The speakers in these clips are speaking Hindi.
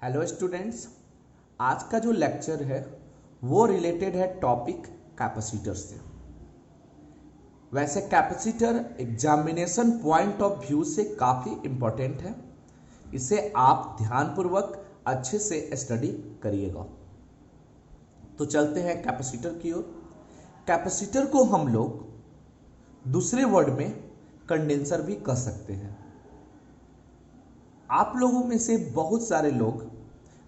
हेलो स्टूडेंट्स, आज का जो लेक्चर है वो रिलेटेड है टॉपिक कैपेसिटर से। वैसे capacitor examination point of view से काफ़ी इम्पोर्टेंट है, इसे आप ध्यानपूर्वक अच्छे से स्टडी करिएगा। तो चलते हैं कैपेसिटर की ओर। कैपेसिटर को हम लोग दूसरे वर्ड में कंडेंसर भी कह सकते हैं। आप लोगों में से बहुत सारे लोग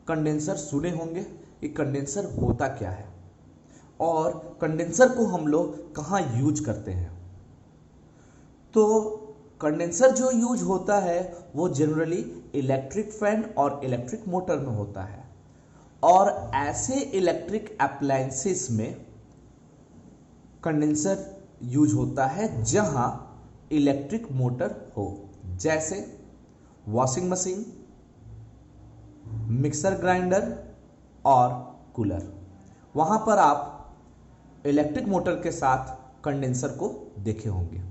कंडेंसर सुने होंगे कि कंडेंसर होता क्या है और कंडेंसर को हम लोग कहाँ यूज करते हैं। तो कंडेंसर जो यूज होता है वो जनरली इलेक्ट्रिक फैन और इलेक्ट्रिक मोटर में होता है, और ऐसे इलेक्ट्रिक अप्लायंसेस में कंडेंसर यूज होता है जहां इलेक्ट्रिक मोटर हो, जैसे वॉशिंग मशीन, मिक्सर ग्राइंडर और कूलर। वहां पर आप इलेक्ट्रिक मोटर के साथ कंडेंसर को देखे होंगे।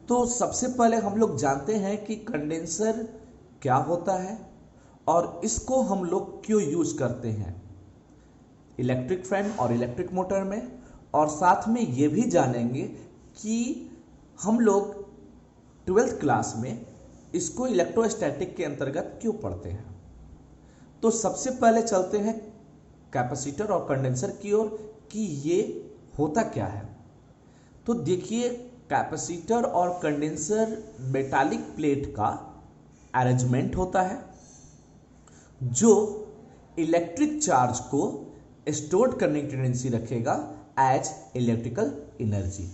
तो सबसे पहले हम लोग जानते हैं कि कंडेंसर क्या होता है और इसको हम लोग क्यों यूज करते हैं इलेक्ट्रिक फैन और इलेक्ट्रिक मोटर में, और साथ में ये भी जानेंगे कि हम लोग 12th क्लास में इसको इलेक्ट्रोस्टैटिक के अंतर्गत क्यों पढ़ते हैं। तो सबसे पहले चलते हैं कैपेसिटर और कंडेंसर की ओर कि ये होता क्या है। तो देखिए, कैपेसिटर और कंडेंसर मेटालिक प्लेट का अरेंजमेंट होता है जो इलेक्ट्रिक चार्ज को स्टोर करने की टेंडेंसी रखेगा एज इलेक्ट्रिकल एनर्जी।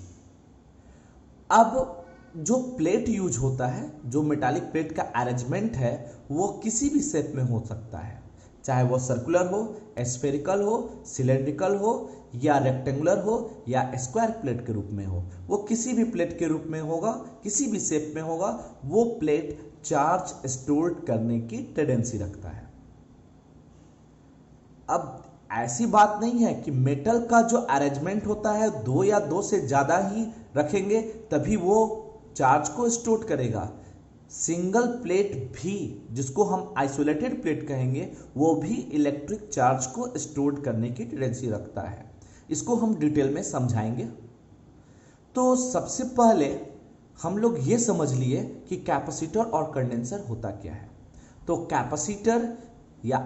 अब जो प्लेट यूज होता है, जो मेटालिक प्लेट का अरेंजमेंट है, वो किसी भी शेप में हो सकता है, चाहे वो सर्कुलर हो, स्फेरिकल हो, सिलेंड्रिकल हो या रेक्टेंगुलर हो या स्क्वायर प्लेट के रूप में हो। वो किसी भी प्लेट के रूप में होगा, किसी भी शेप में होगा, वो प्लेट चार्ज स्टोर करने की टेंडेंसी रखता है। अब ऐसी बात नहीं है कि मेटल का जो अरेंजमेंट होता है दो या दो से ज्यादा ही रखेंगे तभी वो चार्ज को स्टोर करेगा। सिंगल प्लेट भी, जिसको हम आइसोलेटेड प्लेट कहेंगे, वो भी इलेक्ट्रिक चार्ज को स्टोर करने की टेंडेंसी रखता है। इसको हम डिटेल में समझाएंगे। तो सबसे पहले हम लोग ये समझ लिए कि कैपेसिटर और कंडेंसर होता क्या है। तो कैपेसिटर या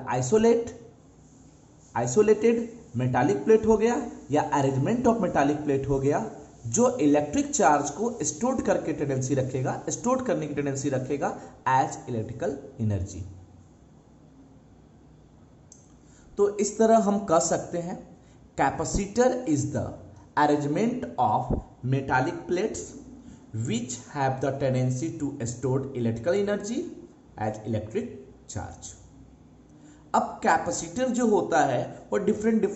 आइसोलेटेड मेटालिक प्लेट हो गया या अरेंजमेंट ऑफ मेटालिक प्लेट हो गया, जो इलेक्ट्रिक चार्ज को स्टोर करके टेंडेंसी रखेगा, स्टोर करने की टेंडेंसी रखेगा एज इलेक्ट्रिकल एनर्जी। तो इस तरह हम कह सकते हैं capacitor is the arrangement of metallic plates which have the tendency to store electrical energy as electric charge. अब कैपेसिटर जो होता है वो डिफरेंट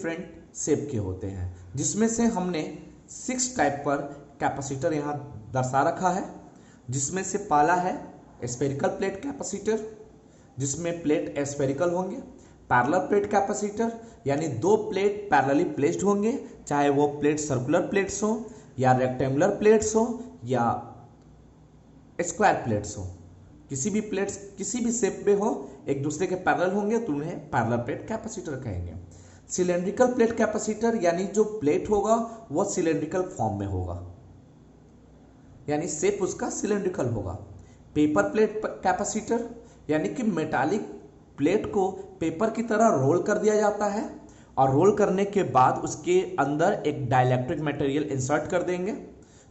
शेप के होते हैं, जिसमें से हमने 6 टाइप पर कैपेसिटर यहाँ दर्शा रखा है। जिसमें से पहला है स्फेरिकल प्लेट कैपेसिटर, जिसमें प्लेट स्फेरिकल होंगे। पैरेलल प्लेट कैपेसिटर, यानी दो प्लेट पैरेलली प्लेस्ड होंगे, चाहे वो प्लेट सर्कुलर प्लेट्स हो या रेक्टेंगुलर प्लेट्स हो या स्क्वायर प्लेट्स हो। किसी भी प्लेट्स किसी भी शेप में हो, एक दूसरे के पैरेलल होंगे तो उन्हें पैरेलल प्लेट कैपेसिटर कहेंगे। सिलेंड्रिकल प्लेट कैपेसिटर, यानी जो प्लेट होगा वो सिलेंड्रिकल फॉर्म में होगा, यानी शेप उसका सिलेंड्रिकल होगा। पेपर प्लेट कैपेसिटर, यानी कि मेटालिक प्लेट को पेपर की तरह रोल कर दिया जाता है और रोल करने के बाद उसके अंदर एक डाइलेक्ट्रिक मटेरियल इंसर्ट कर देंगे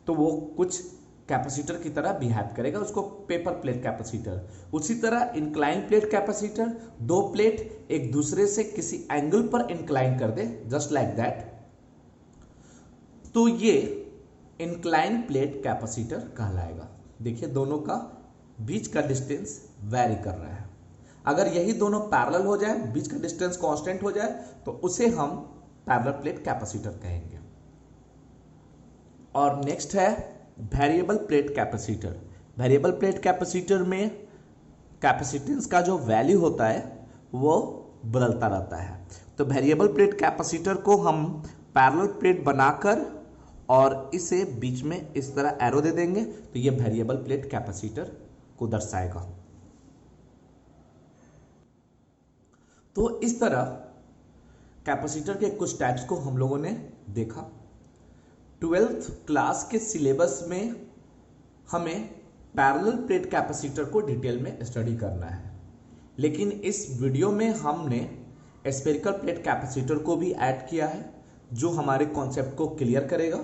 तो वो कुछ कैपेसिटर की तरह बिहेव करेगा, उसको पेपर प्लेट कैपेसिटर। उसी तरह इंक्लाइन प्लेट कैपेसिटर, दो प्लेट एक दूसरे से किसी एंगल पर इंक्लाइन कर दे, जस्ट लाइक दैट, तो ये इंक्लाइन प्लेट कैपेसिटर कहलाएगा। देखिए, दोनों का बीच का डिस्टेंस वेरी कर रहा है। अगर यही दोनों पैरेलल हो जाए, बीच का डिस्टेंस कांस्टेंट हो जाए, तो उसे हम पैरेलल प्लेट कैपेसिटर कहेंगे। और नेक्स्ट है variable plate capacitor. Variable plate capacitor में कैपेसिटेंस का जो वैल्यू होता है वो बदलता रहता है। तो वेरिएबल प्लेट कैपेसिटर को हम पैरेलल प्लेट बनाकर और इसे बीच में इस तरह एरो दे देंगे तो ये वेरिएबल प्लेट कैपेसिटर को दर्शाएगा। तो इस तरह कैपेसिटर के कुछ टाइप्स को हम लोगों ने देखा। 12th क्लास के सिलेबस में हमें पैरेलल प्लेट कैपेसिटर को डिटेल में स्टडी करना है, लेकिन इस वीडियो में हमने स्फेरिकल प्लेट कैपेसिटर को भी ऐड किया है जो हमारे कॉन्सेप्ट को क्लियर करेगा।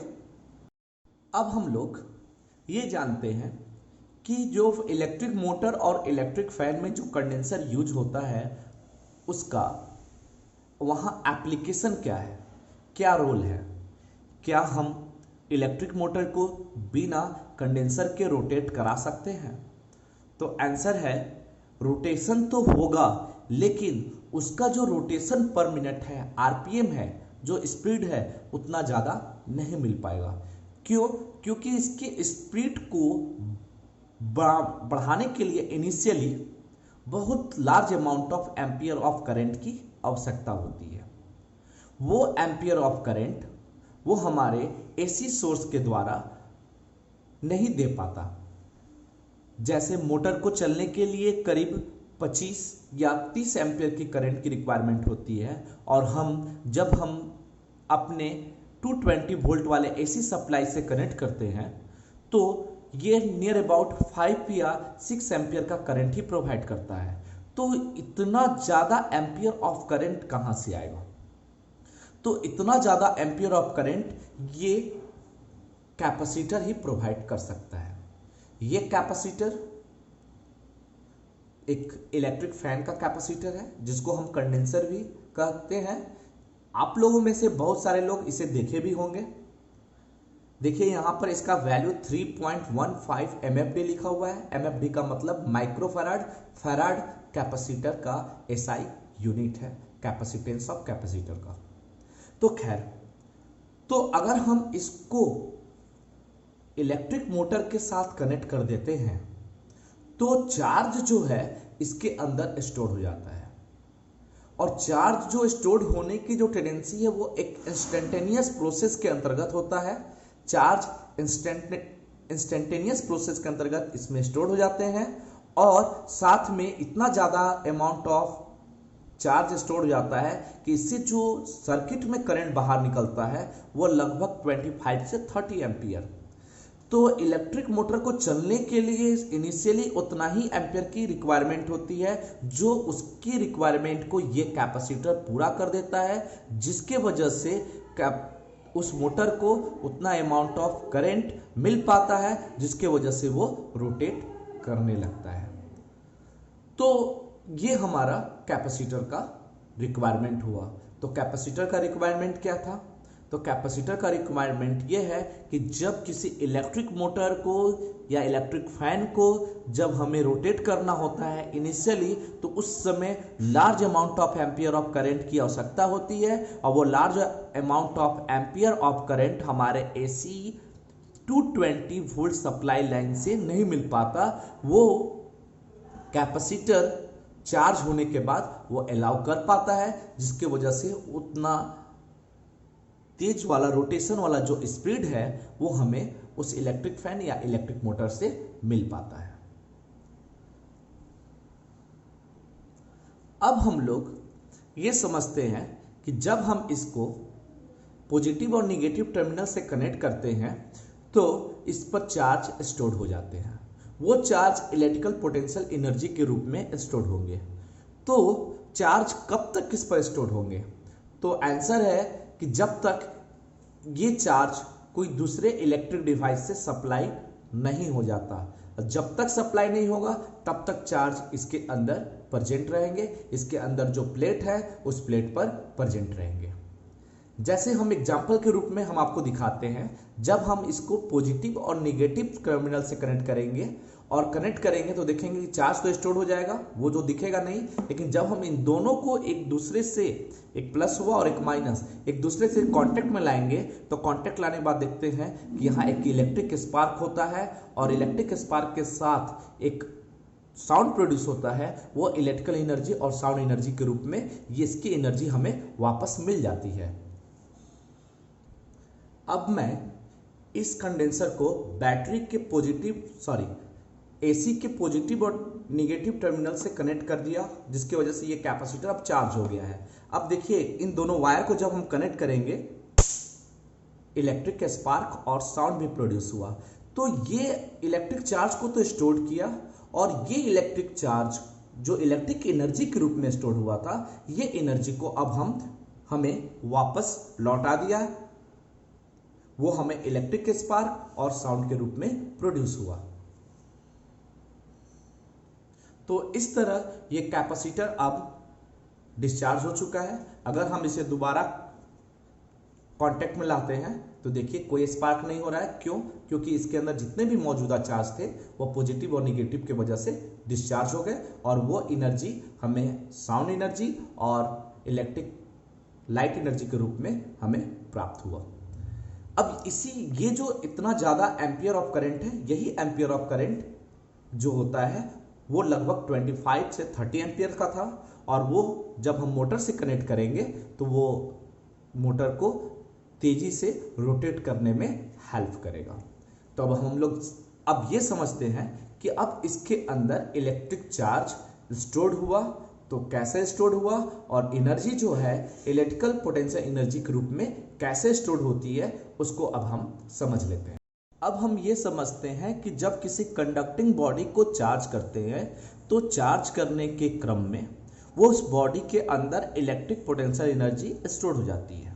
अब हम लोग ये जानते हैं कि जो इलेक्ट्रिक मोटर और इलेक्ट्रिक फैन में जो कंडेंसर यूज होता है उसका वहाँ एप्लीकेशन क्या है, क्या रोल है। क्या हम इलेक्ट्रिक मोटर को बिना कंडेंसर के रोटेट करा सकते हैं? तो आंसर है रोटेशन तो होगा, लेकिन उसका जो रोटेशन पर मिनट है, आरपीएम है, जो स्पीड है, उतना ज़्यादा नहीं मिल पाएगा। क्यों? क्योंकि इसके स्पीड को बढ़ाने के लिए इनिशियली बहुत large amount of ampere of current की आवश्यकता होती है। वो एम्पियर ऑफ करंट वो हमारे एसी सोर्स के द्वारा नहीं दे पाता। जैसे मोटर को चलने के लिए करीब 25 या 30 एम्पियर की करंट की रिक्वायरमेंट होती है, और जब हम अपने 220 वोल्ट वाले एसी सप्लाई से कनेक्ट करते हैं तो ये नियर अबाउट 5 या 6 एम्पियर का करंट ही प्रोवाइड करता है। तो इतना ज़्यादा एम्पियर ऑफ करंट कहाँ से आएगा? तो इतना ज़्यादा एम्पियर ऑफ करंट ये कैपेसिटर ही प्रोवाइड कर सकता है। ये कैपेसिटर एक इलेक्ट्रिक फैन का कैपेसिटर है जिसको हम कंडेंसर भी कहते हैं। आप लोगों में से बहुत सारे लोग इसे देखे भी होंगे। देखिए यहाँ पर इसका वैल्यू 3.15 MFD लिखा हुआ है। MFD का मतलब माइक्रोफैराड। फैराड कैपेसिटर का SI यूनिट है, कैपेसिटेंस ऑफ कैपेसिटर का। तो खैर, तो अगर हम इसको इलेक्ट्रिक मोटर के साथ कनेक्ट कर देते हैं तो चार्ज जो है इसके अंदर स्टोर हो जाता है, और चार्ज जो स्टोर होने की जो टेंडेंसी है वो एक इंस्टेंटेनियस प्रोसेस के अंतर्गत होता है। चार्ज इंस्टेंटेनियस प्रोसेस के अंतर्गत इसमें स्टोर हो जाते हैं, और साथ में इतना ज़्यादा अमाउंट ऑफ चार्ज स्टोर हो जाता है कि इससे जो सर्किट में करंट बाहर निकलता है वो लगभग 25 से 30 एम्पियर। तो इलेक्ट्रिक मोटर को चलने के लिए इनिशियली उतना ही एम्पियर की रिक्वायरमेंट होती है, जो उसकी रिक्वायरमेंट को ये कैपेसिटर पूरा कर देता है, जिसके वजह से उस मोटर को उतना अमाउंट ऑफ करंट मिल पाता है, जिसके वजह से वो रोटेट करने लगता है। तो ये हमारा कैपेसिटर का रिक्वायरमेंट हुआ। तो कैपेसिटर का रिक्वायरमेंट क्या था? तो कैपेसिटर का रिक्वायरमेंट ये है कि जब किसी इलेक्ट्रिक मोटर को या इलेक्ट्रिक फैन को जब हमें रोटेट करना होता है इनिशियली, तो उस समय large amount of ampere of current की आवश्यकता होती है, और वो large amount of ampere of current हमारे एसी 220 वोल्ट सप्लाई लाइन से नहीं मिल पाता। वो कैपेसिटर चार्ज होने के बाद वो अलाउ कर पाता है, जिसके वजह से उतना तेज वाला रोटेशन वाला जो स्पीड है वो हमें उस इलेक्ट्रिक फैन या इलेक्ट्रिक मोटर से मिल पाता है। अब हम लोग ये समझते हैं कि जब हम इसको पॉजिटिव और निगेटिव टर्मिनल से कनेक्ट करते हैं तो इस पर चार्ज स्टोर हो जाते हैं। वो चार्ज इलेक्ट्रिकल पोटेंशियल एनर्जी के रूप में स्टोर होंगे। तो चार्ज कब तक किस पर स्टोर होंगे? तो आंसर है कि जब तक ये चार्ज कोई दूसरे इलेक्ट्रिक डिवाइस से सप्लाई नहीं हो जाता। जब तक सप्लाई नहीं होगा तब तक चार्ज इसके अंदर प्रेजेंट रहेंगे, इसके अंदर जो प्लेट है उस प्लेट पर प्रेजेंट रहेंगे। जैसे हम एग्जाम्पल के रूप में हम आपको दिखाते हैं, जब हम इसको पॉजिटिव और निगेटिव टर्मिनल से कनेक्ट करेंगे तो देखेंगे कि चार्ज तो स्टोर हो जाएगा, वो जो दिखेगा नहीं, लेकिन जब हम इन दोनों को एक दूसरे से, एक प्लस हुआ और एक माइनस, एक दूसरे से कांटेक्ट में लाएंगे तो कांटेक्ट लाने के बाद देखते हैं कि यहाँ एक इलेक्ट्रिक स्पार्क होता है, और इलेक्ट्रिक स्पार्क के साथ एक साउंड प्रोड्यूस होता है। वो इलेक्ट्रिकल एनर्जी और साउंड एनर्जी के रूप में ये इसकी एनर्जी हमें वापस मिल जाती है। अब मैं इस कंडेंसर को बैटरी के एसी के पॉजिटिव और निगेटिव टर्मिनल से कनेक्ट कर दिया, जिसकी वजह से ये कैपेसिटर अब चार्ज हो गया है। अब देखिए इन दोनों वायर को जब हम कनेक्ट करेंगे, इलेक्ट्रिक स्पार्क और साउंड भी प्रोड्यूस हुआ। तो ये इलेक्ट्रिक चार्ज को तो स्टोर किया, और ये इलेक्ट्रिक चार्ज जो इलेक्ट्रिक एनर्जी के रूप में स्टोर हुआ था, ये एनर्जी को अब हमें वापस लौटा दिया। वो हमें इलेक्ट्रिक स्पार्क और साउंड के रूप में प्रोड्यूस हुआ। तो इस तरह ये कैपेसिटर अब डिस्चार्ज हो चुका है। अगर हम इसे दोबारा कांटेक्ट में लाते हैं तो देखिए कोई स्पार्क नहीं हो रहा है। क्यों? क्योंकि इसके अंदर जितने भी मौजूदा चार्ज थे वो पॉजिटिव और निगेटिव की वजह से डिस्चार्ज हो गए, और वो एनर्जी हमें साउंड एनर्जी और इलेक्ट्रिक लाइट एनर्जी के रूप में हमें प्राप्त हुआ। अब ये जो इतना ज़्यादा एम्पियर ऑफ करंट है, यही एम्पियर ऑफ करंट जो होता है वो लगभग 25 से 30 एम्पियर का था, और वो जब हम मोटर से कनेक्ट करेंगे तो वो मोटर को तेजी से रोटेट करने में हेल्प करेगा। तो अब हम लोग अब ये समझते हैं कि अब इसके अंदर इलेक्ट्रिक चार्ज स्टोर्ड हुआ, तो कैसे स्टोर्ड हुआ, और एनर्जी जो है इलेक्ट्रिकल पोटेंशियल एनर्जी के रूप में कैसे स्टोर्ड होती है, उसको अब हम समझ लेते हैं। अब हम ये समझते हैं कि जब किसी कंडक्टिंग बॉडी को चार्ज करते हैं तो चार्ज करने के क्रम में वो उस बॉडी के अंदर इलेक्ट्रिक पोटेंशियल एनर्जी स्टोर हो जाती है,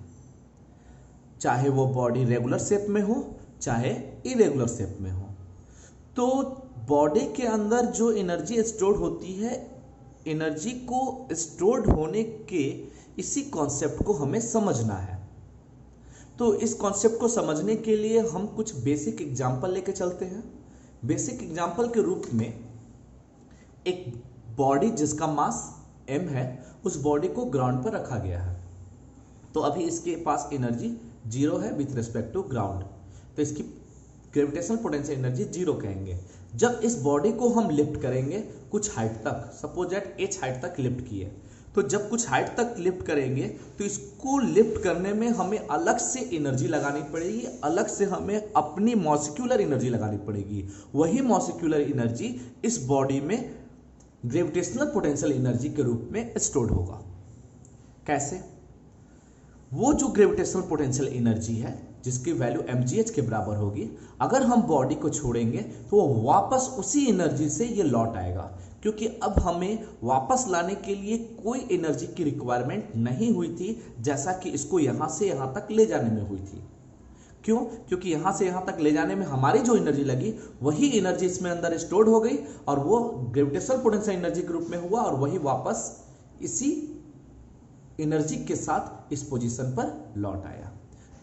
चाहे वो बॉडी रेगुलर शेप में हो चाहे इरेगुलर शेप में हो। तो बॉडी के अंदर जो एनर्जी स्टोर होती है, एनर्जी को स्टोर्ड होने के इसी कॉन्सेप्ट को हमें समझना है। तो इस कॉन्सेप्ट को समझने के लिए हम कुछ बेसिक एग्जाम्पल लेके चलते हैं। बेसिक एग्जाम्पल के रूप में एक बॉडी जिसका मास m है, उस बॉडी को ग्राउंड पर रखा गया है। तो अभी इसके पास एनर्जी 0 है विथ रिस्पेक्ट टू ग्राउंड, तो इसकी ग्रेविटेशनल पोटेंशियल एनर्जी 0 कहेंगे। जब इस बॉडी को हम लिफ्ट करेंगे कुछ हाइट तक, सपोज दैट h हाइट तक लिफ्ट किए, तो जब कुछ हाइट तक लिफ्ट करेंगे तो इसको लिफ्ट करने में हमें अलग से एनर्जी लगानी पड़ेगी, अलग से हमें अपनी मॉलिक्यूलर एनर्जी लगानी पड़ेगी। वही मॉलिक्यूलर एनर्जी इस बॉडी में ग्रेविटेशनल पोटेंशियल एनर्जी के रूप में स्टोर्ड होगा। कैसे? वो जो ग्रेविटेशनल पोटेंशियल एनर्जी है जिसकी वैल्यू mgh के बराबर होगी, अगर हम बॉडी को छोड़ेंगे तो वो वापस उसी एनर्जी से ये लौट आएगा, क्योंकि अब हमें वापस लाने के लिए कोई एनर्जी की रिक्वायरमेंट नहीं हुई थी, जैसा कि इसको यहाँ से यहाँ तक ले जाने में हुई थी। क्यों? क्योंकि यहाँ से यहाँ तक ले जाने में हमारी जो एनर्जी लगी वही एनर्जी इसमें अंदर स्टोर्ड हो गई, और वो ग्रेविटेशनल पोटेंशियल एनर्जी के रूप में हुआ, और वही वापस इसी एनर्जी के साथ इस पोजीशन पर लौट आया।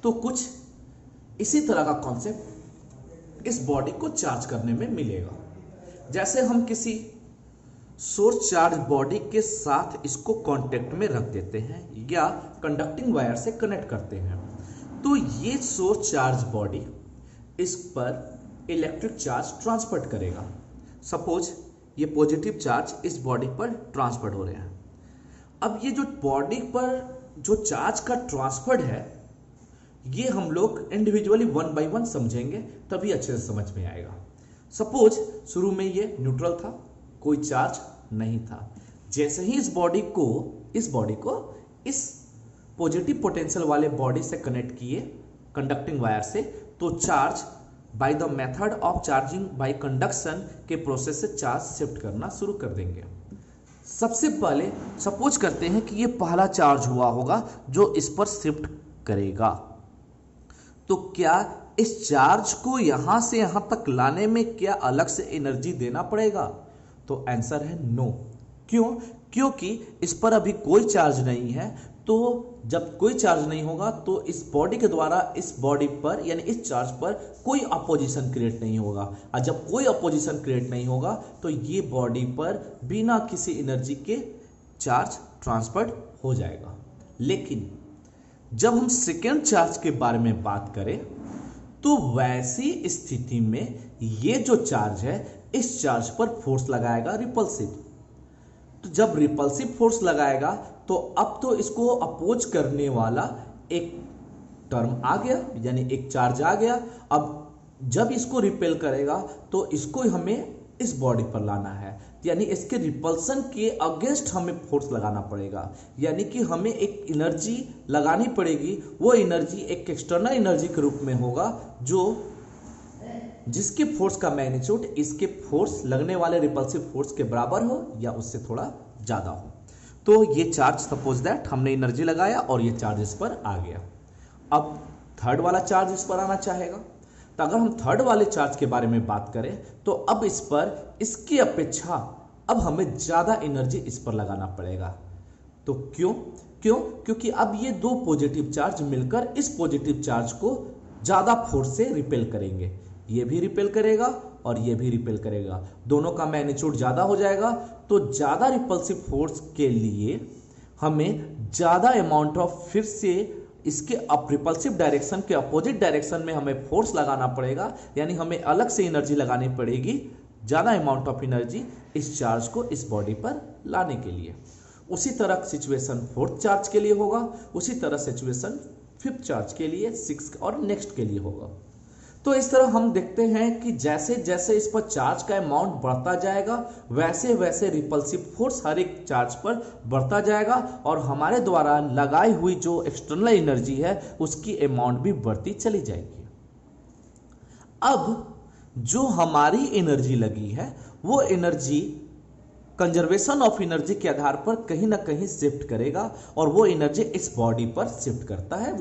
तो कुछ इसी तरह का कॉन्सेप्ट इस बॉडी को चार्ज करने में मिलेगा। जैसे हम किसी सोर्स चार्ज बॉडी के साथ इसको कांटेक्ट में रख देते हैं या कंडक्टिंग वायर से कनेक्ट करते हैं, तो ये सोर्स चार्ज बॉडी इस पर इलेक्ट्रिक चार्ज ट्रांसफर करेगा। सपोज ये पॉजिटिव चार्ज इस बॉडी पर ट्रांसफर हो रहे हैं। अब ये जो बॉडी पर जो चार्ज का ट्रांसफर है, ये हम लोग इंडिविजुअली 1 बाय 1 समझेंगे, तभी अच्छे से समझ में आएगा। सपोज शुरू में ये न्यूट्रल था, कोई चार्ज नहीं था। जैसे ही इस बॉडी को इस पॉजिटिव पोटेंशियल वाले बॉडी से कनेक्ट किए कंडक्टिंग वायर से, तो charge by the method of charging by conduction के प्रोसेस से चार्ज शिफ्ट करना शुरू कर देंगे। सबसे पहले सपोज करते हैं कि ये पहला चार्ज हुआ होगा जो इस पर शिफ्ट करेगा, तो क्या इस चार्ज को यहां से यहां तक लाने में क्या अलग से एनर्जी देना पड़ेगा? तो आंसर है नो। क्यों? क्योंकि इस पर अभी कोई चार्ज नहीं है। तो जब कोई चार्ज नहीं होगा तो इस बॉडी के द्वारा इस बॉडी पर यानी इस चार्ज पर कोई अपोजिशन क्रिएट नहीं होगा, और जब कोई अपोजिशन क्रिएट नहीं होगा तो ये बॉडी पर बिना किसी एनर्जी के चार्ज ट्रांसफर हो जाएगा। लेकिन जब हम सेकेंड चार्ज के बारे में बात करें तो वैसी स्थिति में ये जो चार्ज है इस चार्ज पर फोर्स लगाएगा रिपल्सिव। तो जब रिपल्सिव फोर्स लगाएगा तो अब तो इसको अपोज करने वाला एक टर्म आ गया, यानी एक चार्ज आ गया। अब जब इसको रिपेल करेगा तो इसको हमें इस बॉडी पर लाना है, यानी इसके रिपल्सन के अगेंस्ट हमें फोर्स लगाना पड़ेगा, यानी कि हमें एक एनर्जी लगानी पड़ेगी। वो एनर्जी एक एक्सटर्नल एनर्जी के रूप में होगा जो जिसके फोर्स का मैग्नीट्यूड इसके फोर्स लगने वाले रिपल्सिव फोर्स के बराबर हो या उससे थोड़ा ज़्यादा हो। तो ये चार्ज सपोज दैट हमने एनर्जी लगाया और ये चार्ज इस पर आ गया। अब थर्ड वाला चार्ज इस पर आना चाहेगा, तो अगर हम थर्ड वाले चार्ज के बारे में बात करें तो अब इस पर इसकी अपेक्षा अब हमें ज़्यादा एनर्जी इस पर लगाना पड़ेगा। तो क्योंकि अब ये दो पॉजिटिव चार्ज मिलकर इस पॉजिटिव चार्ज को ज़्यादा फोर्स से रिपेल करेंगे। ये भी रिपेल करेगा और ये भी रिपेल करेगा, दोनों का मैग्नीट्यूड ज़्यादा हो जाएगा। तो ज़्यादा रिपल्सिव फोर्स के लिए हमें ज़्यादा अमाउंट ऑफ फिर से इसके रिपल्सिव डायरेक्शन के अपोजिट डायरेक्शन में हमें फोर्स लगाना पड़ेगा, यानी हमें अलग से एनर्जी लगानी पड़ेगी, ज़्यादा अमाउंट ऑफ एनर्जी इस चार्ज को इस बॉडी पर लाने के लिए। उसी तरह सिचुएशन फोर्थ चार्ज के लिए होगा, उसी तरह सिचुएशन फिफ्थ चार्ज के लिए, सिक्स और नेक्स्ट के लिए होगा। तो इस तरह हम देखते हैं कि जैसे जैसे इस पर चार्ज का अमाउंट बढ़ता जाएगा वैसे वैसे रिपल्सिव फोर्स हर एक चार्ज पर बढ़ता जाएगा और हमारे द्वारा लगाई हुई जो एक्सटर्नल एनर्जी है उसकी अमाउंट भी बढ़ती चली जाएगी। अब जो हमारी एनर्जी लगी है वो एनर्जी कंजर्वेशन ऑफ एनर्जी के आधार पर कहीं ना कहीं शिफ्ट करेगा और वो एनर्जी इस बॉडी पर शिफ्ट करता है।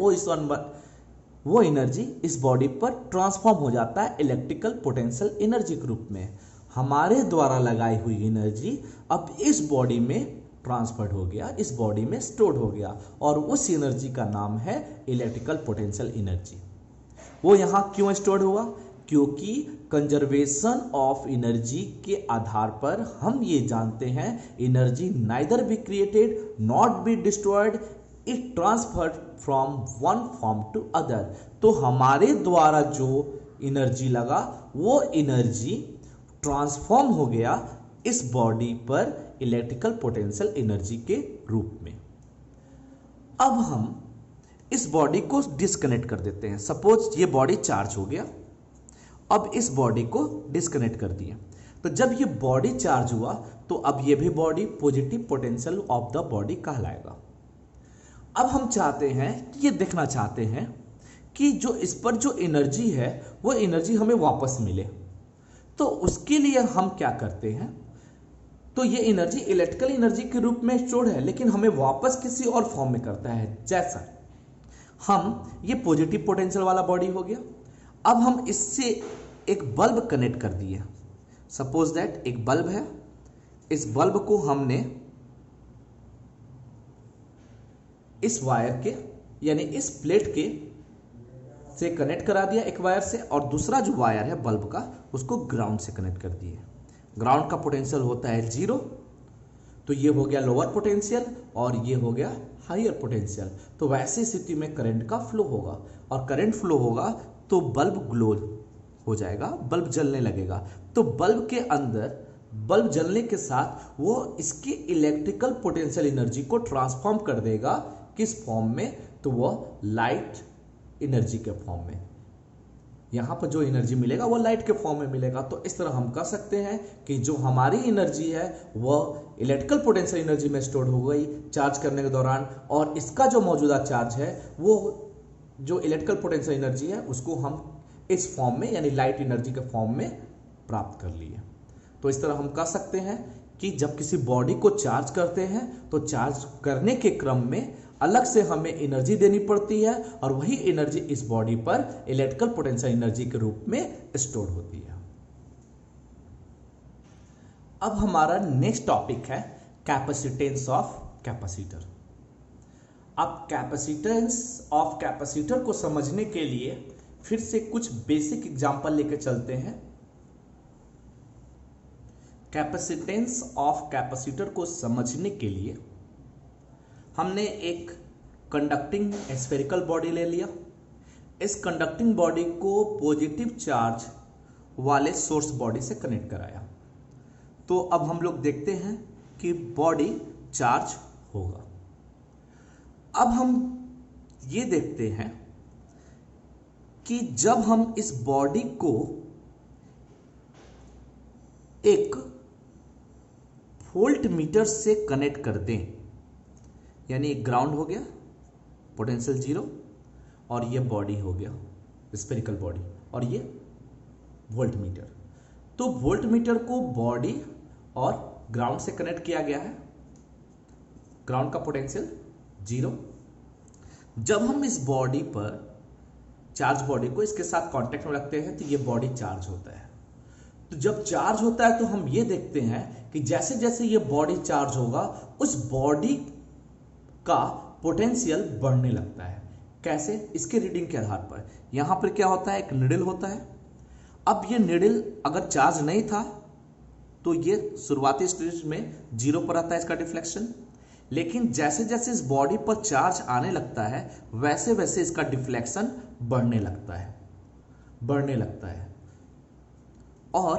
वो एनर्जी इस बॉडी पर ट्रांसफॉर्म हो जाता है इलेक्ट्रिकल पोटेंशियल एनर्जी के रूप में। हमारे द्वारा लगाई हुई एनर्जी अब इस बॉडी में ट्रांसफर्ड हो गया, इस बॉडी में स्टोर्ड हो गया और उस एनर्जी का नाम है इलेक्ट्रिकल पोटेंशियल एनर्जी। वो यहाँ क्यों स्टोर्ड हुआ? क्योंकि कंजर्वेशन ऑफ एनर्जी के आधार पर हम ये जानते हैं energy neither be created not be destroyed, it transferred from one form to other. तो हमारे द्वारा जो एनर्जी लगा वो एनर्जी ट्रांसफॉर्म हो गया इस बॉडी पर इलेक्ट्रिकल पोटेंशियल एनर्जी के रूप में। अब हम इस बॉडी को डिस्कनेक्ट कर देते हैं। सपोज ये बॉडी चार्ज हो गया, अब इस बॉडी को डिस्कनेक्ट कर दिया। तो जब ये बॉडी चार्ज हुआ तो अब ये भी body positive potential of the body कहलाएगा। अब हम चाहते हैं कि ये देखना चाहते हैं कि जो इस पर जो एनर्जी है वो एनर्जी हमें वापस मिले। तो उसके लिए हम क्या करते हैं, तो ये एनर्जी इलेक्ट्रिकल एनर्जी के रूप में स्टोर्ड है लेकिन हमें वापस किसी और फॉर्म में करता है। जैसा हम ये पॉजिटिव पोटेंशियल वाला बॉडी हो गया, अब हम इससे एक बल्ब कनेक्ट कर दिए। सपोज दैट एक बल्ब है, इस बल्ब को हमने इस वायर के यानी इस प्लेट के से कनेक्ट करा दिया एक वायर से, और दूसरा जो वायर है बल्ब का उसको ग्राउंड से कनेक्ट कर दिए। ग्राउंड का पोटेंशियल होता है 0, तो ये हो गया लोअर पोटेंशियल और ये हो गया हायर पोटेंशियल। तो वैसी स्थिति में करंट का फ्लो होगा और करंट फ्लो होगा तो बल्ब ग्लो हो जाएगा, बल्ब जलने लगेगा। तो बल्ब के अंदर बल्ब जलने के साथ वो इसकी इलेक्ट्रिकल पोटेंशियल एनर्जी को ट्रांसफॉर्म कर देगा किस फॉर्म में, तो वो लाइट एनर्जी के फॉर्म में। यहां पर जो एनर्जी मिलेगा वो लाइट के फॉर्म में मिलेगा। तो इस तरह हम कह सकते हैं कि जो हमारी एनर्जी है वो इलेक्ट्रिकल पोटेंशियल एनर्जी में स्टोर हो गई चार्ज करने के दौरान, और इसका जो मौजूदा चार्ज है वो जो इलेक्ट्रिकल पोटेंशियल एनर्जी है उसको हम इस फॉर्म में यानी लाइट एनर्जी के फॉर्म में प्राप्त कर लिए। तो इस तरह हम कह सकते हैं कि जब किसी बॉडी को चार्ज करते हैं तो चार्ज करने के क्रम में अलग से हमें एनर्जी देनी पड़ती है और वही एनर्जी इस बॉडी पर इलेक्ट्रिकल पोटेंशियल एनर्जी के रूप में स्टोर होती है। अब हमारा नेक्स्ट टॉपिक है कैपेसिटेंस ऑफ कैपेसिटर। अब कैपेसिटेंस ऑफ कैपेसिटर को समझने के लिए फिर से कुछ बेसिक एग्जांपल लेकर चलते हैं। कैपेसिटेंस ऑफ कैपेसिटर को समझने के लिए हमने एक कंडक्टिंग स्फेरिकल बॉडी ले लिया। इस कंडक्टिंग बॉडी को पॉजिटिव चार्ज वाले सोर्स बॉडी से कनेक्ट कराया। तो अब हम लोग देखते हैं कि बॉडी चार्ज होगा। अब हम ये देखते हैं कि जब हम इस बॉडी को एक वोल्ट मीटर से कनेक्ट कर दें, यानी एक ग्राउंड हो गया पोटेंशियल 0 और ये बॉडी हो गया स्फेरिकल बॉडी और ये वोल्ट मीटर। तो वोल्ट मीटर को बॉडी और ग्राउंड से कनेक्ट किया गया है, ग्राउंड का पोटेंशियल 0। जब हम इस बॉडी पर चार्ज बॉडी को इसके साथ कांटेक्ट में रखते हैं तो ये बॉडी चार्ज होता है। तो जब चार्ज होता है तो हम ये देखते हैं कि जैसे जैसे ये बॉडी चार्ज होगा उस बॉडी का पोटेंशियल बढ़ने लगता है। कैसे? इसके रीडिंग के आधार पर। यहां पर क्या होता है, एक निडल होता है। अब ये निडल अगर चार्ज नहीं था तो ये शुरुआती स्टेज में 0 पर आता है इसका डिफ्लेक्शन, लेकिन जैसे जैसे इस बॉडी पर चार्ज आने लगता है वैसे वैसे इसका डिफ्लेक्शन बढ़ने लगता है। और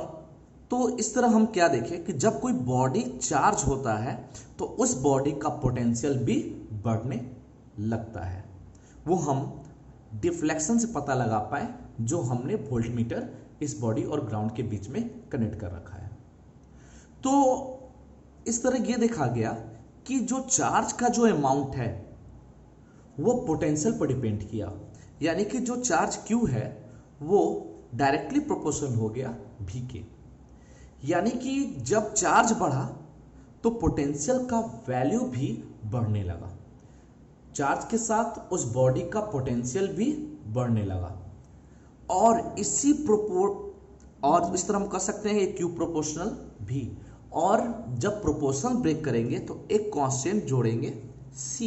तो इस तरह हम क्या देखें कि जब कोई बॉडी चार्ज होता है तो उस बॉडी का पोटेंशियल भी बढ़ने लगता है। वो हम डिफ्लेक्शन से पता लगा पाए जो हमने वोल्टमीटर इस बॉडी और ग्राउंड के बीच में कनेक्ट कर रखा है। तो इस तरह ये देखा गया कि जो चार्ज का जो अमाउंट है वो पोटेंशियल पर डिपेंड किया, यानी कि जो चार्ज Q है वो डायरेक्टली प्रोपोर्शनल हो गया V के। यानी कि जब चार्ज बढ़ा तो पोटेंशियल का वैल्यू भी बढ़ने लगा, चार्ज के साथ उस बॉडी का पोटेंशियल भी बढ़ने लगा। और इस तरह हम कह सकते हैं Q प्रोपोर्शनल V। और जब प्रोपोर्शनल ब्रेक करेंगे तो एक कांस्टेंट जोड़ेंगे C,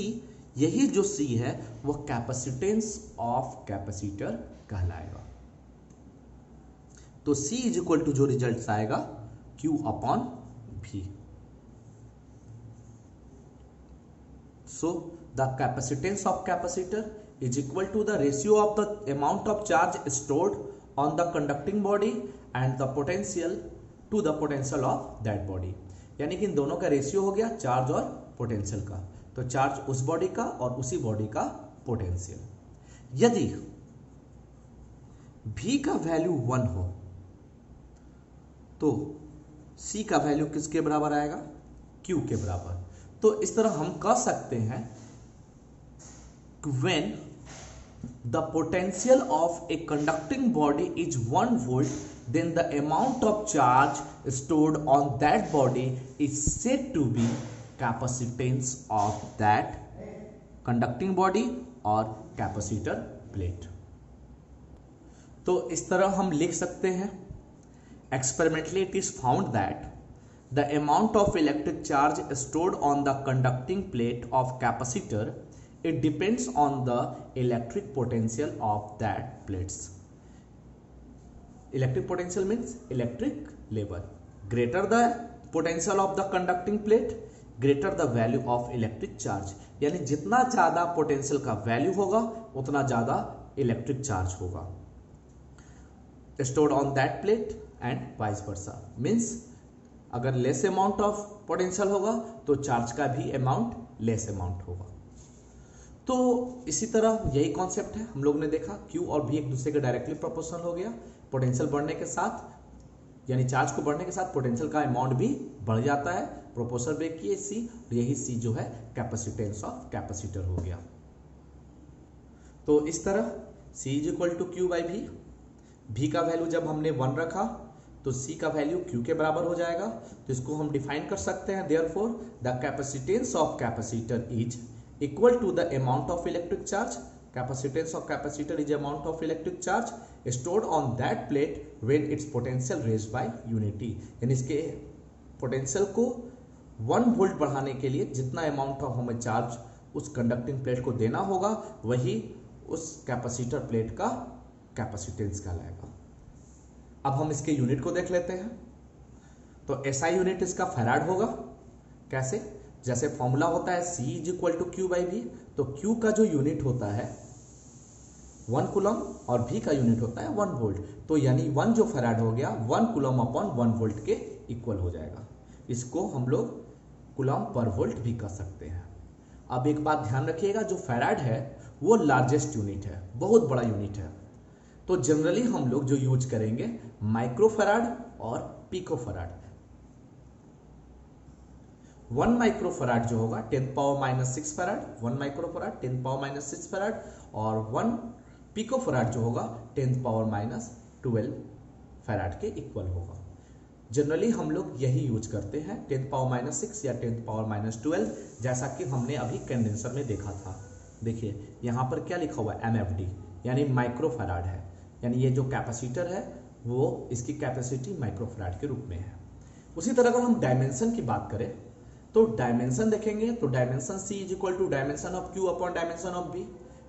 यही जो C है वो कैपेसिटेंस ऑफ कैपेसिटर कहलाएगा। तो C इज इक्वल टू जो रिजल्ट आएगा Q upon V। So the capacitance of capacitor is equal to the ratio of the amount of charge stored on the conducting body and the potential to the potential of that body. यानी कि इन दोनों का रेशियो हो गया चार्ज और पोटेंशियल का। तो चार्ज उस बॉडी का और उसी बॉडी का पोटेंशियल। यदि V का वैल्यू 1 हो तो C का वैल्यू किसके बराबर आएगा? Q के बराबर। तो इस तरह हम कह सकते हैं when the potential of a conducting body is 1 volt, then the amount of charge stored on that body is said to be capacitance of that conducting body or capacitor plate। तो इस तरह हम लिख सकते हैं experimentally it is found that the amount of electric charge stored on the conducting plate of capacitor, it depends on the electric potential of that plates। Electric potential means electric level. Greater the potential of the conducting plate, greater the value of electric charge। यानी जितना ज्यादा पोटेंशियल का वैल्यू होगा उतना ज्यादा इलेक्ट्रिक चार्ज होगा stored on that plate and vice versa। Means अगर लेस अमाउंट ऑफ पोटेंशियल होगा तो चार्ज का भी अमाउंट लेस अमाउंट होगा। तो इसी तरह यही कॉन्सेप्ट है, हम लोग ने देखा Q और V एक दूसरे के डायरेक्टली प्रोपोर्शनल हो गया। पोटेंशियल बढ़ने के साथ यानी चार्ज को बढ़ने के साथ पोटेंशियल का अमाउंट भी बढ़ जाता है। प्रोपोर्शनल ब्रेक किए C, और यही C जो है कैपेसिटेंस ऑफ कैपेसिटर हो गया। तो इस तरह C is equal to Q by V। V का वैल्यू जब हमने 1 रखा तो C का वैल्यू Q के बराबर हो जाएगा। तो इसको हम डिफाइन कर सकते हैं therefore the capacitance of capacitor is equal to the amount of electric charge। Capacitance of capacitor is amount of electric charge stored on that plate when its potential raised by unity। यानी इसके पोटेंशियल को 1 वोल्ट बढ़ाने के लिए जितना अमाउंट ऑफ हमें चार्ज उस कंडक्टिंग प्लेट को देना होगा वही उस कैपेसिटर प्लेट का कैपेसिटेंस कहलाएगा। अब हम इसके यूनिट को देख लेते हैं। तो SI यूनिट इसका फैराड होगा। कैसे? जैसे फॉर्मूला होता है C is equal to Q by V। तो Q का जो यूनिट होता है 1 कूलम और V का यूनिट होता है 1 वोल्ट। तो यानी 1 जो फैराड हो गया 1 कूलम अपॉन 1 वोल्ट के इक्वल हो जाएगा। इसको हम लोग कूलम पर वोल्ट भी कर सकते हैं। अब एक बात ध्यान रखिएगा, जो फैराड है वो लार्जेस्ट यूनिट है, बहुत बड़ा यूनिट है। तो जनरली हम लोग जो यूज करेंगे माइक्रो फैराड और पिको फैराड। 1 माइक्रोफराड जो होगा 10 power minus 6 farad, 1 microfarad 10 power minus 6 farad, और 1 पिकोफराड जो होगा 10 पावर माइनस 12 फराड के इक्वल होगा। जनरली हम लोग यही यूज करते हैं 10 पावर माइनस 6 या 10 पावर माइनस 12, जैसा कि हमने अभी कंडेंसर में देखा था। देखिए यहाँ पर क्या लिखा हुआ है, MFD यानी माइक्रोफराड है, यानी ये जो कैपेसिटर है वो इसकी कैपेसिटी माइक्रोफराड के रूप में है। उसी तरह अगर हम डायमेंशन की बात करें तो डायमेंशन देखेंगे तो dimension C is equal to dimension of Q upon dimension of V।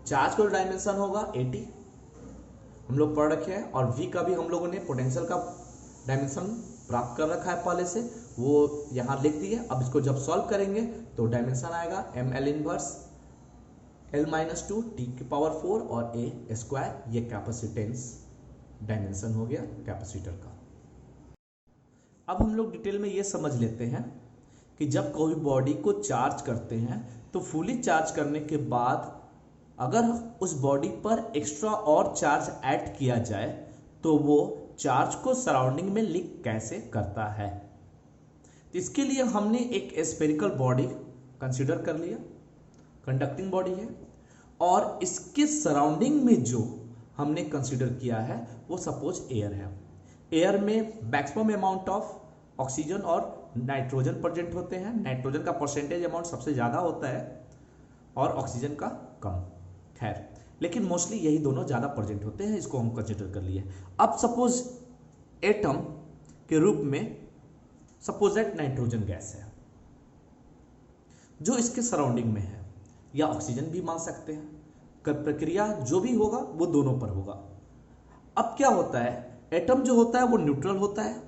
Charge का डायमेंशन होगा 80, हम लोग पढ़ रखे हैं, और V का भी हम लोगों ने पोटेंशियल का डायमेंशन प्राप्त कर रखा है पहले से, वो यहाँ लिख दिए। अब इसको जब सॉल्व करेंगे तो डायमेंशन आएगा ml इनवर्स L-2 T की पावर 4 और A स्क्वायर, ये कैपेसिटेंस डायमेंशन हो गया कैपेसिटर का। अब हम लोग डिटेल में ये समझ लेते हैं कि जब कोई बॉडी को चार्ज करते हैं तो फुली चार्ज करने के बाद अगर उस बॉडी पर एक्स्ट्रा और चार्ज ऐड किया जाए तो वो चार्ज को सराउंडिंग में लीक कैसे करता है। तो इसके लिए हमने एक स्फेरिकल बॉडी कंसीडर कर लिया, कंडक्टिंग बॉडी है, और इसके सराउंडिंग में जो हमने कंसीडर किया है वो सपोज एयर है। एयर में मैक्सिमम अमाउंट ऑफ ऑक्सीजन और नाइट्रोजन प्रेजेंट होते हैं। नाइट्रोजन का परसेंटेज अमाउंट सबसे ज़्यादा होता है और ऑक्सीजन का कम, खैर लेकिन मोस्टली यही दोनों ज़्यादा प्रेजेंट होते हैं, इसको हम कंसिडर कर लिए। अब सपोज एटम के रूप में सपोज दैट नाइट्रोजन गैस है जो इसके सराउंडिंग में है, या ऑक्सीजन भी मान सकते हैं, प्रक्रिया जो भी होगा वो दोनों पर होगा। अब क्या होता है, एटम जो होता है वो न्यूट्रल होता है,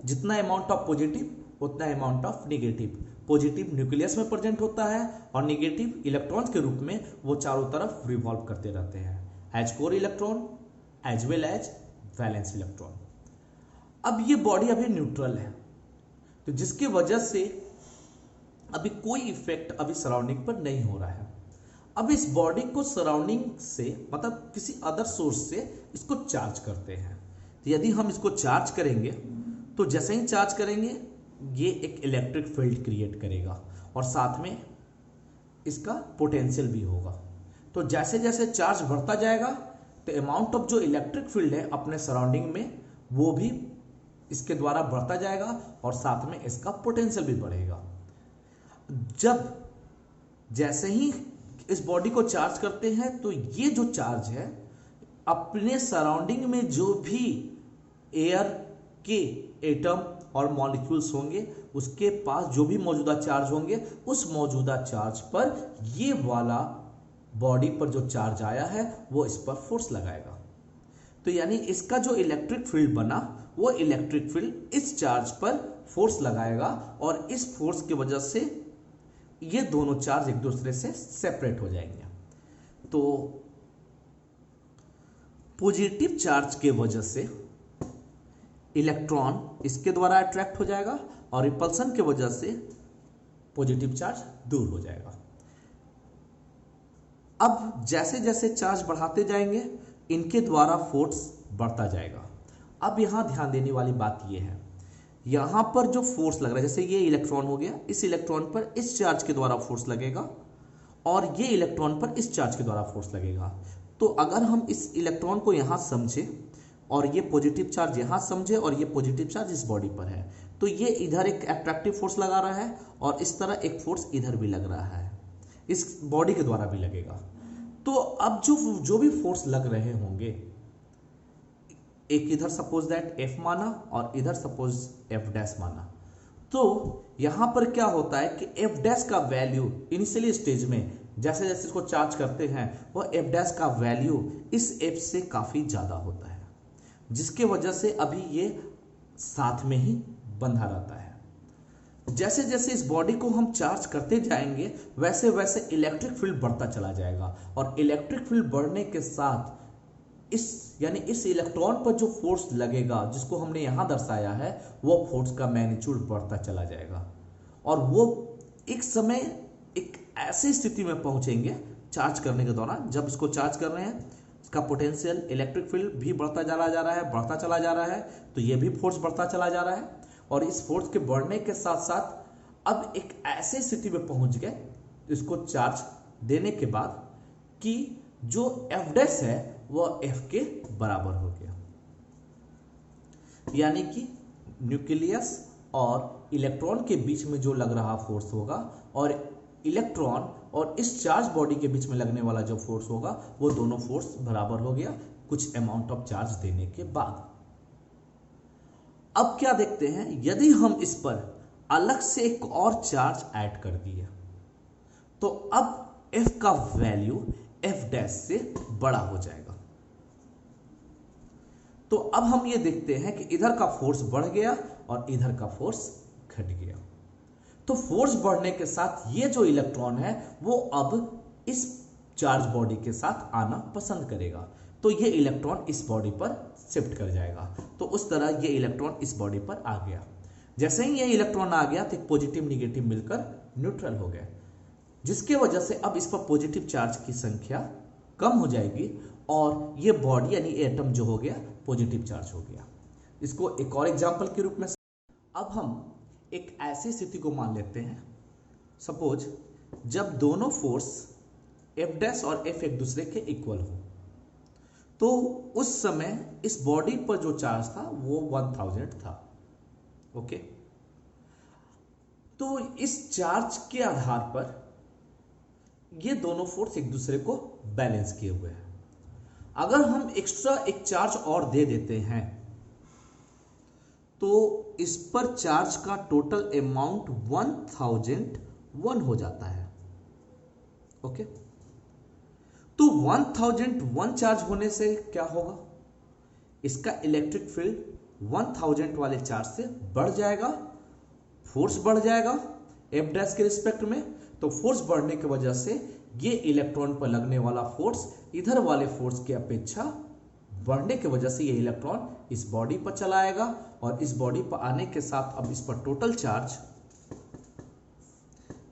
जितना अमाउंट ऑफ पॉजिटिव उतना amount of negative. Positive nucleus में प्रेजेंट होता है और नेगेटिव इलेक्ट्रॉन्स के रूप में वो चारों तरफ रिवॉल्व करते रहते हैं, as core electron as well as valence electron. अब ये बॉडी अभी न्यूट्रल है, तो जिसकी वजह से अभी कोई इफेक्ट अभी सराउंडिंग पर नहीं हो रहा है। अब इस बॉडी को सराउंडिंग से मतलब किसी अदर सोर्स से इसको चार्ज करते हैं। तो यदि हम इसको चार्ज करेंगे तो जैसे ही चार्ज करेंगे ये एक इलेक्ट्रिक फील्ड क्रिएट करेगा और साथ में इसका पोटेंशियल भी होगा। तो जैसे जैसे चार्ज बढ़ता जाएगा तो अमाउंट ऑफ जो इलेक्ट्रिक फील्ड है अपने सराउंडिंग में वो भी इसके द्वारा बढ़ता जाएगा और साथ में इसका पोटेंशियल भी बढ़ेगा। जब जैसे ही इस बॉडी को चार्ज करते हैं तो ये जो चार्ज है अपने सराउंडिंग में जो भी एयर के एटम और मॉलिक्यूल्स होंगे उसके पास जो भी मौजूदा चार्ज होंगे उस मौजूदा चार्ज पर ये वाला बॉडी पर जो चार्ज आया है वो इस पर फोर्स लगाएगा। तो यानी इसका जो इलेक्ट्रिक फील्ड बना वो इलेक्ट्रिक फील्ड इस चार्ज पर फोर्स लगाएगा और इस फोर्स की वजह से ये दोनों चार्ज एक दूसरे से सेपरेट हो जाएंगे। तो पॉजिटिव चार्ज के वजह से इलेक्ट्रॉन इसके द्वारा अट्रैक्ट हो जाएगा और रिपल्सन के वजह से पॉजिटिव चार्ज दूर हो जाएगा। अब जैसे जैसे चार्ज बढ़ाते जाएंगे इनके द्वारा फोर्स बढ़ता जाएगा। अब यहां ध्यान देने वाली बात यह है, यहां पर जो फोर्स लग रहा है, जैसे ये इलेक्ट्रॉन हो गया, इस इलेक्ट्रॉन पर इस चार्ज के द्वारा फोर्स लगेगा और ये इलेक्ट्रॉन पर इस चार्ज के द्वारा फोर्स लगेगा। तो अगर हम इस इलेक्ट्रॉन को यहां समझे और ये पॉजिटिव चार्ज यहां समझे और ये पॉजिटिव चार्ज इस बॉडी पर है, तो ये इधर एक अट्रैक्टिव फोर्स लगा रहा है और इस तरह एक फोर्स इधर भी लग रहा है, इस बॉडी के द्वारा भी लगेगा। तो अब जो भी फोर्स लग रहे होंगे, एक इधर सपोज दैट F माना और इधर सपोज F डैश माना, तो यहां पर क्या होता है कि F डैश का वैल्यू इनिशियली स्टेज में जैसे जैसे इसको चार्ज करते हैं वो F डैश का वैल्यू इस F से काफी ज्यादा होता है, जिसके वजह से अभी ये साथ में ही बंधा रहता है। जैसे जैसे इस बॉडी को हम चार्ज करते जाएंगे वैसे वैसे इलेक्ट्रिक फील्ड बढ़ता चला जाएगा और इलेक्ट्रिक फील्ड बढ़ने के साथ इस इलेक्ट्रॉन पर जो फोर्स लगेगा जिसको हमने यहां दर्शाया है वो फोर्स का मैग्नीट्यूड बढ़ता चला जाएगा और वो एक समय एक ऐसी स्थिति में पहुंचेंगे चार्ज करने के दौरान, जब इसको चार्ज कर रहे हैं इसका पोटेंशियल इलेक्ट्रिक फील्ड भी बढ़ता चला जा रहा है, तो ये भी फोर्स बढ़ता चला जा रहा है और इस फोर्स के बढ़ने के साथ साथ अब एक ऐसे स्थिति में पहुंच गए इसको चार्ज देने के बाद कि जो एफ डैश है वह एफ के बराबर हो गया, यानी कि न्यूक्लियस और इलेक्ट्रॉन के बीच में जो लग रहा फोर्स होगा और इलेक्ट्रॉन और इस चार्ज बॉडी के बीच में लगने वाला जो फोर्स होगा वो दोनों फोर्स बराबर हो गया कुछ अमाउंट ऑफ चार्ज देने के बाद। अब क्या देखते हैं, यदि हम इस पर अलग से एक और चार्ज ऐड कर दिए तो अब F का वैल्यू F डैश से बड़ा हो जाएगा। तो अब हम ये देखते हैं कि इधर का फोर्स बढ़ गया और इधर का फोर्स घट गया। तो फोर्स बढ़ने के साथ ये जो इलेक्ट्रॉन है वो अब इस चार्ज बॉडी के साथ आना पसंद करेगा, तो ये इलेक्ट्रॉन इस बॉडी पर शिफ्ट कर जाएगा। तो उस तरह ये इलेक्ट्रॉन इस बॉडी पर आ गया। जैसे ही ये इलेक्ट्रॉन आ गया तो एक पॉजिटिव निगेटिव मिलकर न्यूट्रल हो गया, जिसके वजह से अब इस पर पॉजिटिव चार्ज की संख्या कम हो जाएगी और ये बॉडी यानी एटम जो हो गया पॉजिटिव चार्ज हो गया। इसको एक और एग्जांपल के रूप में अब हम एक ऐसी स्थिति को मान लेते हैं, सपोज जब दोनों फोर्स एफ डैश और एफ एक दूसरे के इक्वल हो, तो उस समय इस बॉडी पर जो चार्ज था वो 1000 था। ओके, तो इस चार्ज के आधार पर ये दोनों फोर्स एक दूसरे को बैलेंस किए हुए हैं। अगर हम एक्स्ट्रा एक चार्ज और दे देते हैं तो इस पर चार्ज का टोटल अमाउंट 1001 हो जाता है। ओके, तो 1001 चार्ज होने से क्या होगा, इसका इलेक्ट्रिक फील्ड 1000 वाले चार्ज से बढ़ जाएगा, फोर्स बढ़ जाएगा एफ डैश के रिस्पेक्ट में। तो फोर्स बढ़ने की वजह से ये इलेक्ट्रॉन पर लगने वाला फोर्स इधर वाले फोर्स की अपेक्षा बढ़ने की वजह से ये इलेक्ट्रॉन इस बॉडी पर चला आएगा और इस बॉडी पर आने के साथ अब इस पर टोटल चार्ज,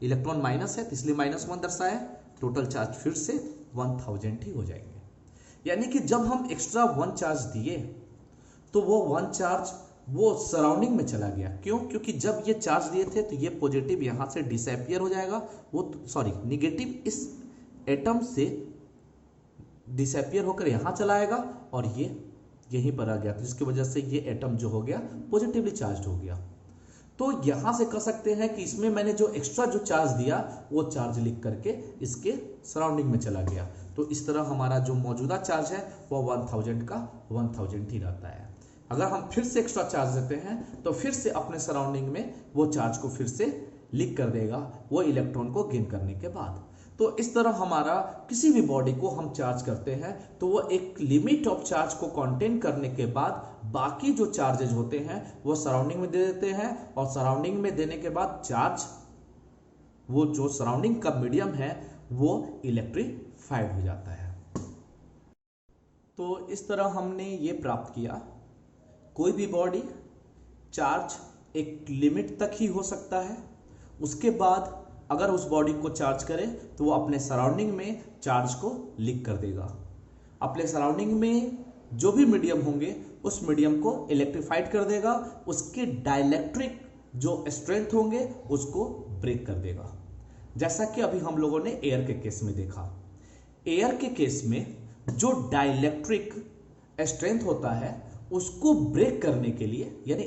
इलेक्ट्रॉन माइनस है तो इसलिए -1 दर्शाया, टोटल चार्ज फिर से 1000 ही हो जाएंगे। यानी कि जब हम एक्स्ट्रा 1 चार्ज दिए तो वो 1 चार्ज वो सराउंडिंग में चला गया। क्यों? क्योंकि जब ये चार्ज दिए थे तो ये पॉजिटिव यहां से डिसअपियर हो जाएगा, वो सॉरी निगेटिव इस एटम से डिसअपियर होकर यहां चला आएगा और ये यहीं पर आ गया, जिसकी वजह से ये एटम जो हो गया पॉजिटिवली चार्ज हो गया। तो यहां से कह सकते हैं कि इसमें मैंने जो एक्स्ट्रा जो चार्ज दिया वो चार्ज लिख करके इसके सराउंडिंग में चला गया। तो इस तरह हमारा जो मौजूदा चार्ज है वो 1000 का 1000 ही रहता है। अगर हम फिर से एक्स्ट्रा चार्ज देते हैं तो फिर से अपने सराउंडिंग में वो चार्ज को फिर से लीक कर देगा वो इलेक्ट्रॉन को गेन करने के बाद। तो इस तरह हमारा किसी भी बॉडी को हम चार्ज करते हैं तो वो एक लिमिट ऑफ चार्ज को कंटेन करने के बाद बाकी जो चार्जेज होते हैं वो सराउंडिंग में दे देते हैं और सराउंडिंग में देने के बाद चार्ज वो जो सराउंडिंग का मीडियम है वो इलेक्ट्रीफाइड हो जाता है। तो इस तरह हमने ये प्राप्त किया, कोई भी बॉडी चार्ज एक लिमिट तक ही हो सकता है, उसके बाद अगर उस बॉडी को चार्ज करे तो वो अपने सराउंडिंग में चार्ज को लीक कर देगा। अपने सराउंडिंग में जो भी मीडियम होंगे उस मीडियम को इलेक्ट्रीफाइड कर देगा, उसके डाइलेक्ट्रिक जो स्ट्रेंथ होंगे उसको ब्रेक कर देगा। जैसा कि अभी हम लोगों ने एयर के केस में देखा, एयर के केस में जो डाइलेक्ट्रिक स्ट्रेंथ होता है उसको ब्रेक करने के लिए, यानी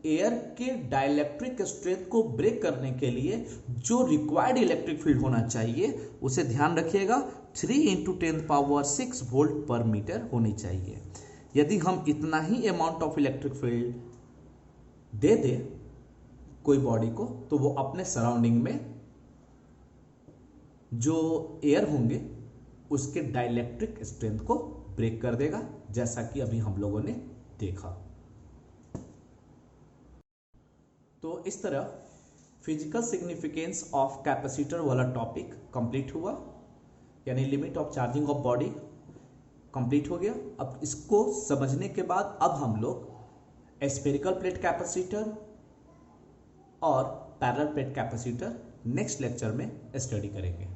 एयर के डाइलेक्ट्रिक स्ट्रेंथ को ब्रेक करने के लिए जो रिक्वायर्ड इलेक्ट्रिक फील्ड होना चाहिए उसे ध्यान रखिएगा 3 × 10⁶ वोल्ट पर मीटर होनी चाहिए। यदि हम इतना ही अमाउंट ऑफ इलेक्ट्रिक फील्ड दे दे कोई बॉडी को तो वो अपने सराउंडिंग में जो एयर होंगे उसके डाइलेक्ट्रिक स्ट्रेंथ को ब्रेक कर देगा, जैसा कि अभी हम लोगों ने देखा। तो इस तरह फिजिकल सिग्निफिकेंस ऑफ कैपेसिटर वाला टॉपिक कंप्लीट हुआ, यानी limit of charging of body complete हो गया। अब इसको समझने के बाद अब हम लोग स्फेरिकल प्लेट कैपेसिटर और parallel plate capacitor next lecture में स्टडी करेंगे।